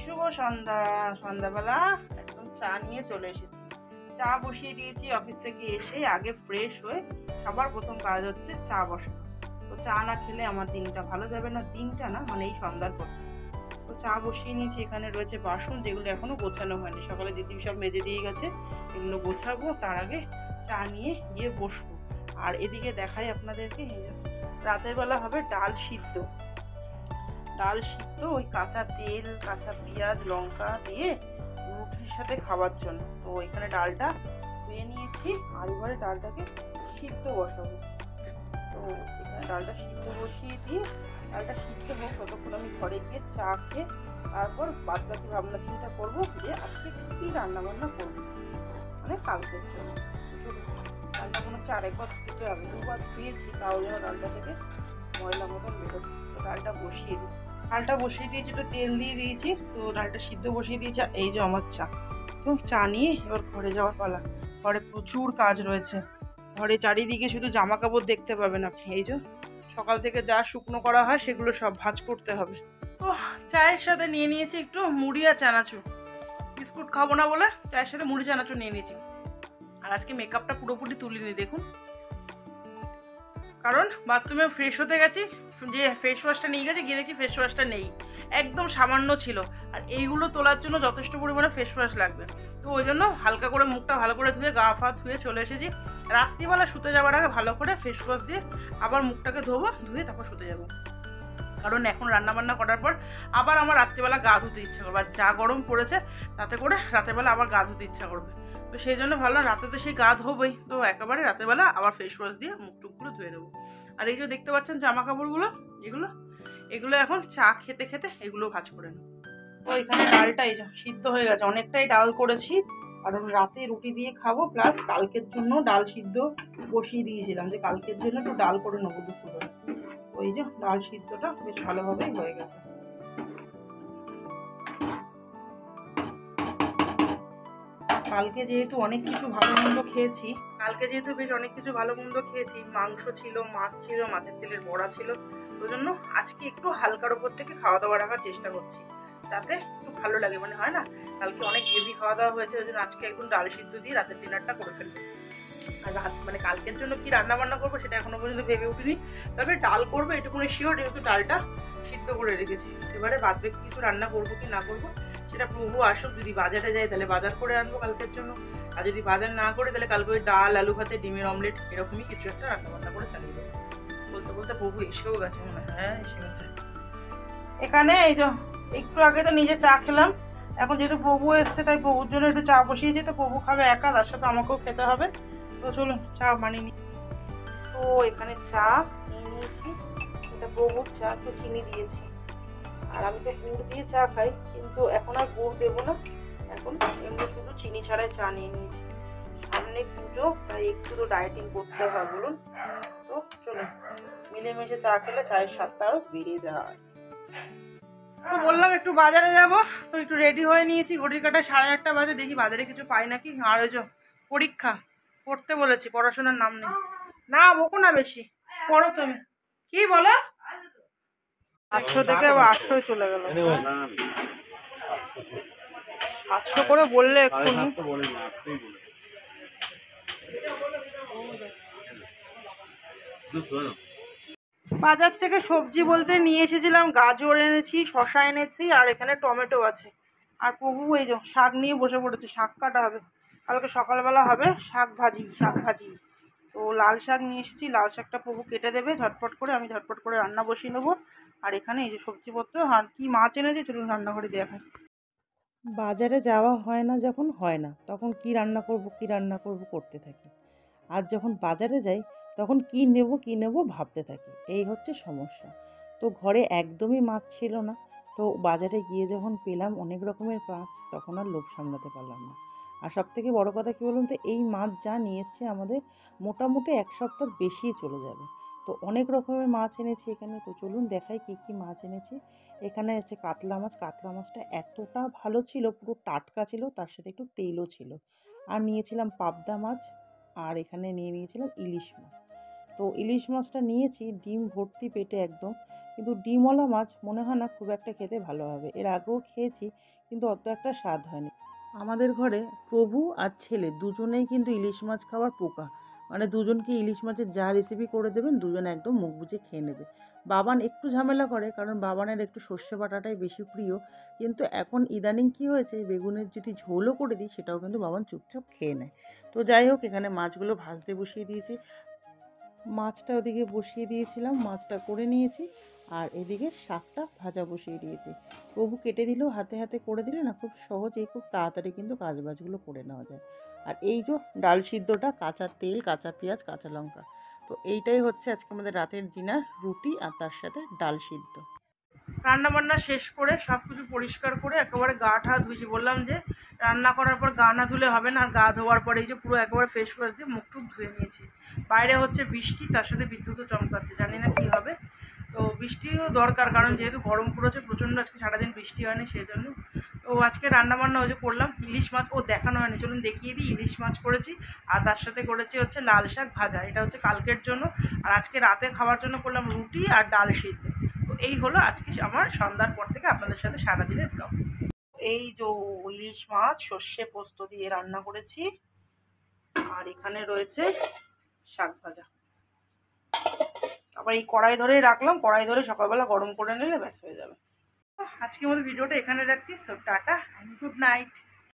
শুভ সন্ধ্যা। সন্ধ্যাবেলা একদম চা নিয়ে চলে এসেছি। চা বসিয়ে দিয়েছি। অফিস থেকে এসে আগে ফ্রেশ হয়ে সবার প্রথম কাজ হচ্ছে চা বসানো। তো চা না খেলে আমার দিনটা ভালো যাবে না, দিনটা না মানে এই সন্ধ্যার পর। তো চা বসিয়ে নিয়েছি। এখানে রয়েছে বাসন, যেগুলো এখনো গোছানো হয়নি। সকালে দিদি সব মেজে দিয়ে গেছে, এগুলো গোছাবো। তার আগে চা নিয়ে গিয়ে বসবো। আর এদিকে দেখাই আপনাদেরকে, রাতের বেলা হবে ডাল সিদ্ধ। ডাল সিদ্ধ ওই কাঁচা তেল, কাঁচা পেঁয়াজ, লঙ্কা দিয়ে রুটির সাথে খাওয়ার জন্য। তো এখানে ডালটা ধুয়ে নিয়েছি, আর এবারে ডালটাকে সিদ্ধ বসাবো। তো এখানে ডালটা সিদ্ধ বসিয়ে দিয়ে ডালটা সিদ্ধ হোক, ততক্ষণ আমি ঘরে গিয়ে চা খেয়ে তারপর বাদ বাকি ভাবনা চিন্তা করবো যে আজকে কী রান্নাবান্না করবো, মানে কালকের জন্য। ডালটা কোনো আরেকবার ধুতে হবে, দুবার ধুয়েছি, তাও যেন ডালটা থেকে ময়লা মতন বেরোচ্ছে। তো ডালটা বসিয়ে দিই। ডালটা বসিয়ে দিয়েছি, একটু তেল দিয়ে দিয়েছি। তো ডালটা সিদ্ধ বসিয়ে দিয়েছি। এই যে আমার চা। তো চা নিয়ে এবার ঘরে যাওয়ার পালা। ঘরে প্রচুর কাজ রয়েছে। ঘরে চারিদিকে শুধু জামা কাপড় দেখতে পাবেন আপনি। এই যে সকাল থেকে যা শুকনো করা হয় সেগুলো সব ভাঁজ করতে হবে। তো চায়ের সাথে নিয়ে নিয়েছি একটু মুড়ি আর চানাচুর। বিস্কুট খাবো না বলে চায়ের সাথে মুড়ি চানাচুর নিয়ে নিয়েছি। আর আজকে মেকআপটা পুরোপুরি তুলিনি, দেখুন, কারণ বাথরুমে ফ্রেশ হতে গেছি, যে ফেস ওয়াশটা নিয়ে গেছি, গিয়ে দেখছি ফেস ওয়াশটা নেই, একদম সামান্য ছিল। আর এইগুলো তোলার জন্য যথেষ্ট পরিমাণে ফেস ওয়াশ লাগবে। তো ওই জন্য হালকা করে মুখটা ভালো করে ধুয়ে গা ফা ধুয়ে চলে এসেছি। রাত্রিবেলা শুতে যাওয়ার আগে ভালো করে ফেস ওয়াশ দিয়ে আবার মুখটাকে ধোবো, ধুয়ে তারপর শুতে যাবো। কারণ এখন রান্নাবান্না করার পর আবার আমার রাত্রিবেলা গা ধুতে ইচ্ছা করবে। আর যা গরম পড়েছে তাতে করে রাতেরবেলা আবার গা ধুতে ইচ্ছা করবে। তো সেই জন্য ভাবলাম রাতে তো সেই গা ধোবই, তো একেবারে রাতেরবেলা আবার ফেস ওয়াশ দিয়ে মুখ টুকগুলো ধুয়ে দেবো। আর এই যে দেখতে পাচ্ছেন জামা কাপড়গুলো, এগুলো এখন চা খেতে খেতে এগুলো ভাঁজ করে নেব। তো এখানে ডালটা এই যে সিদ্ধ হয়ে গেছে, অনেকটাই ডাল করেছি, কারণ রাতে রুটি দিয়ে খাবো, প্লাস কালকের জন্য ডাল সিদ্ধ বসিয়ে দিয়েছিলাম যে কালকের জন্য একটু ডাল করে নেবো দুপুরে। ওই যে ডাল সিদ্ধটা বেশ ভালোভাবেই হয়ে গেছে। কালকে যেহেতু অনেক কিছু ভালো মন্দ খেয়েছি, মাংস ছিল, মাছ ছিল, মাছের তেলের বড়া ছিল, ওই জন্য আজকে একটু হালকার ওপর থেকে খাওয়া দাওয়া রাখার চেষ্টা করছি, যাতে একটু ভালো লাগে। মানে হয় না, কালকে অনেক হেভি খাওয়া দাওয়া হয়েছে, ওই জন্য আজকে একদম ডাল সিদ্ধ দিয়ে রাতের ডিনারটা করে ফেলবো। আর মানে কালকের জন্য কি রান্না বান্না করবো সেটা এখনো পর্যন্ত ভেবে উঠিনি, তবে ডাল করবো এটুকুনি শিওর, যেহেতু ডালটা সিদ্ধ করে রেখেছি। এবারে বাদ বাকি কিছু রান্না করবো কি না করবো সেটা প্রভু আসুক। যদি বাজারে যাই তাহলে বাজার করে আনবো কালকের জন্য, আর যদি বাজার না করে তাহলে কালকে ওই ডাল, আলু ভাতে, ডিমের অমলেট এরকমই কিছু একটা রান্না বান্না করে চালিয়ে দেবো। বলতে বলতে প্রভু এসেও গেছে মনে হয়। হ্যাঁ, এসে গেছে। এখানে এই যে একটু আগে তো নিজে চা খেলাম, এখন যেহেতু প্রভু এসছে তাই প্রভুর জন্য একটু চা বসিয়েছি। তো প্রভু খাবে একা, তার সাথে আমাকেও খেতে হবে। তো চলুন চা বানিয়ে নিই। তো এখানে চা নিয়ে নিয়েছি, এটা প্রভুর চা, একটু চিনি দিয়েছি। আর আমি তো গুড় দিয়ে চা খাই, কিন্তু এখন আর গুড় দেবো না, এখন এমনি শুধু চিনি ছাড়াই চা নিয়ে নিয়েছি। সামনে পুজো, তাই একটু তো ডায়েটিং করতে হয় বলুন। তো চলুন মিলেমিশে চা খেলে চায়ের স্বাদটা আরও বেড়ে যায়। তো বললাম একটু বাজারে যাব, তো একটু রেডি হয়ে নিয়েছি। ঘড়ির কাটা 8:30 বাজে, দেখি বাজারে কিছু পাই নাকি। আর ওই যে পরীক্ষা পড়তে বলেছি, পড়াশোনার নাম নেই। না বকো না বেশি, পড়ো তুমি। কি বলো? 800 থেকে আবার 800 চলে গেল। 800 করে বললে এক্ষুনি। বাজার থেকে সবজি বলতে নিয়ে এসেছিলাম, গাজর এনেছি, শশা এনেছি, আর এখানে টমেটো আছে। আর প্রভু এই যে শাক নিয়ে বসে পড়েছে, শাক কাটা হবে, কালকে সকালবেলা হবে শাক ভাজি। তো লাল শাক নিয়ে এসেছি, লাল শাকটা প্রভু কেটে দেবে ঝটপট করে, আমি ঝটপট করে রান্না বসিয়ে নেবো। আর এখানে এই যে সবজিপত্র, আর কি মাছ এনেছে চলুন রান্নাঘরে দেখাই। বাজারে যাওয়া হয় না যখন, তখন কি রান্না করব করতে থাকি। আর যখন বাজারে যাই তখন কি নেব ভাবতে থাকি, এই হচ্ছে সমস্যা। তো ঘরে একদমই মাছ ছিল না, তো বাজারে গিয়ে যখন পেলাম অনেক রকমের মাছ, তখন আর লোভ সামলাতে পারলাম না। আর সবথেকে বড় কথা কী বলুন তো, এই মাছ যা নিয়ে এসছে আমাদের মোটামুটি 1 সপ্তাহ বেশিই চলে যাবে। তো অনেক রকমের মাছ এনেছি এখানে, তো চলুন দেখাই কী কী মাছ এনেছি। এখানে আছে কাতলা মাছটা এতটা ভালো ছিল, পুরো টাটকা ছিল, তার সাথে একটু তেলও ছিল। আর নিয়েছিলাম পাবদা মাছ, আর এখানে নিয়েছিলাম ইলিশ মাছ। তো ইলিশ মাছটা নিয়েছি ডিম ভর্তি পেটে একদম, কিন্তু ডিমওয়ালা মাছ মনে হয় না খুব একটা খেতে ভালো হবে। এর আগেও খেয়েছি, কিন্তু অত একটা স্বাদ হয়নি। আমাদের ঘরে প্রভু আর ছেলে দুজনেই কিন্তু ইলিশ মাছ খাওয়ার পোকা। মানে দুজনকে ইলিশ মাছের যা রেসিপি করে দেবেন দুজন একদম মুখ বুজে খেয়ে নেবে। বাবান একটু ঝামেলা করে, কারণ বাবানের একটু সর্ষে বাটাটাই বেশি প্রিয়। কিন্তু এখন ইদানিং কি হয়েছে, বেগুনের যদি ঝোলও করে দিই সেটাও কিন্তু বাবান চুপচাপ খেয়ে নেয়। তো যাই হোক, এখানে মাছগুলো ভাজতে বসিয়ে দিয়েছি। মাছটা ওদিকে বসিয়ে দিয়েছিলাম, মাছটা করে নিয়েছি। আর এদিকে শাকটা ভাজা বসিয়ে দিয়েছি। প্রভু কেটে দিলেও হাতে হাতে করে দিলে না খুব সহজেই খুব তাড়াতাড়ি কিন্তু কাজবাজগুলো করে নেওয়া যায়। আর এই যে ডাল সিদ্ধটা, কাঁচা তেল, কাঁচা পেঁয়াজ, কাঁচা লঙ্কা, তো এইটাই হচ্ছে আজকে আমাদের রাতের ডিনার, রুটি আর তার সাথে ডাল সিদ্ধ। রান্না বান্না শেষ করে সব কিছু পরিষ্কার করে একেবারে গা ঠা ধুয়েছি। বললাম যে রান্না করার পর গা না ধুলে হবে না, আর গা ধোয়ার পরে এই যে পুরো একেবারে ফেস ওয়াশ দিয়ে মুখ টুক ধুয়ে নিয়েছি। বাইরে হচ্ছে বৃষ্টি, তার সাথে বিদ্যুৎও চমকাচ্ছে, জানি না কী হবে। তো বৃষ্টিও দরকার, কারণ যেহেতু গরম পড়েছে প্রচণ্ড, আজকে সারাদিন বৃষ্টি হয়নি সেই জন্য। তো আজকে রান্নাবান্না ওই যে করলাম ইলিশ মাছ, ও দেখানো হয়নি, চলুন দেখিয়ে দিই। ইলিশ মাছ করেছি, আর তার সাথে করেছি হচ্ছে লাল শাক ভাজা, এটা হচ্ছে কালকের জন্য। আর আজকে রাতে খাওয়ার জন্য করলাম রুটি আর ডাল সিদ্ধ। তো এই হলো আজকে আমার সন্ধ্যার পর থেকে আপনাদের সাথে সারাদিনের ব্লগ। এই যে ইলিশ মাছ সর্ষে পোস্ত দিয়ে রান্না করেছি, আর এখানে রয়েছে শাক ভাজা। আবার এই কড়াই ধরেই রাখলাম, কড়াই ধরে সকালবেলা গরম করে নিলে ব্যাস হয়ে যাবে। আজকের মতো ভিডিওটা এখানে রাখছি। So tata, good night.